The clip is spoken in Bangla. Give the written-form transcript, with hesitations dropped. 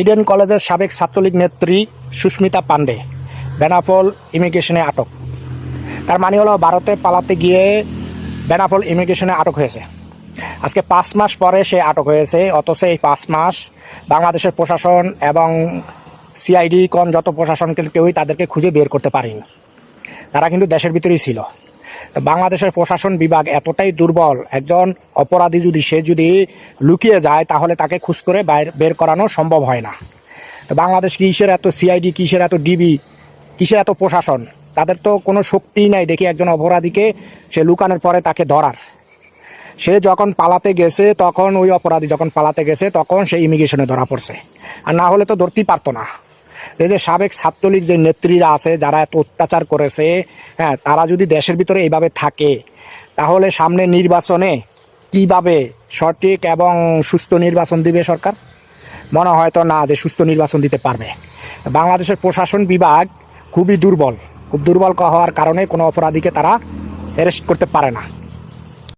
ইডেন কলেজের সাবেক ছাত্রলীগ নেত্রী সুস্মিতা পান্ডে বেনাপোল ইমিগ্রেশনে আটক। তার মানে হলো ভারতে পালাতে গিয়ে বেনাপোল ইমিগ্রেশনে আটক হয়েছে। আজকে 5 মাস পরে সে আটক হয়েছে, অথচ এই 5 মাস বাংলাদেশের প্রশাসন এবং সিআইডি যত প্রশাসন কেউই তাদেরকে খুঁজে বের করতে পারেনি। তারা কিন্তু দেশের ভিতরেই ছিল। তো বাংলাদেশের প্রশাসন বিভাগ এতটাই দুর্বল, একজন অপরাধী যদি লুকিয়ে যায় তাহলে তাকে খুঁজ করে বের করানো সম্ভব হয় না। তো বাংলাদেশ কিসের এত সিআইডি, কিসের এত ডিবি, কিসের এত প্রশাসন, তাদের তো কোনো শক্তিই নাই দেখি একজন অপরাধীকে সে লুকানোর পরে তাকে ধরার। সে যখন পালাতে গেছে তখন ওই অপরাধী যখন পালাতে গেছে তখন সে ইমিগ্রেশনে ধরা পড়ছে, আর না হলে তো ধরতেই পারতো না। এই যে সাবেক ছাত্রলীগ যে নেত্রীরা আছে যারা এত অত্যাচার করেছে, হ্যাঁ, তারা যদি দেশের ভিতরে এইভাবে থাকে তাহলে সামনে নির্বাচনে কিভাবে সঠিক এবং সুস্থ নির্বাচন দিবে সরকার? মনে হয় তো না যে সুস্থ নির্বাচন দিতে পারবে। বাংলাদেশের প্রশাসন বিভাগ খুব দুর্বল হওয়ার কারণে কোনো অপরাধীকে তারা অ্যারেস্ট করতে পারে না।